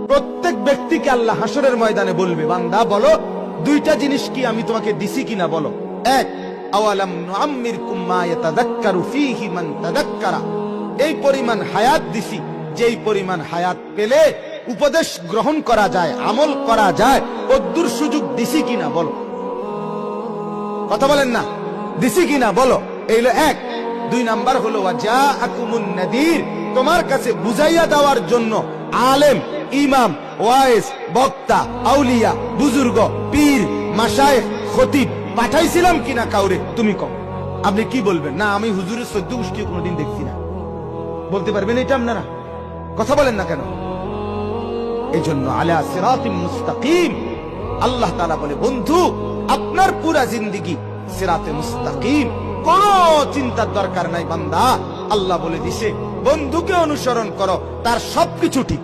প্রত্যেক ব্যক্তিকে আল্লাহ হাসরের ময়দানে বলবে, বান্দা বলো দুইটা জিনিস কি আমি তোমাকে দিছি কিনা বলো। এক, আওয়ালাম নুআম্মিরকুম মা ইয়াতাযাক্কারু ফীহি মান তাযাক্কারা, এই পরিমাণ হায়াত দিছি যেই পরিমাণ হায়াত পেলে উপদেশ গ্রহণ করা যায়, আমল করা যায়, অদ্দুর সুযোগ দিছি কিনা বলো। কথা বলেন না, দিছি কিনা বলো। এই হলো এক। দুই নাম্বার হলো ওয়াজাআকুমুন নাযীর, তোমার কাছে বুঝাইয়া দেওয়ার জন্য আলেম, ইমাম, ওয়াইজ, বক্তা, আউলিয়া, বুজুর্গ, পীর, মাশায়েখ, খতিব পাঠাইছিলাম কিনা কাউরে, তুমি কও। আপনি কি বলবেন? না আমি হুজুরের 14 গোষ্ঠী কোনোদিন দেখছি না, বলতে পারবেন এটা আপনারা? কথা বলেন না কেন? এই জন্য আলা সিরাতিম মুস্তাকিম, আল্লাহ তাআলা বলে বন্ধু আপনার পুরা জিন্দেগি সিরাতে মুস্তাকিম, কোন চিন্তার দরকার নাই বান্দা। আল্লাহ বলে দিছে বন্ধুকে অনুসরণ করো, তার সবকিছু ঠিক।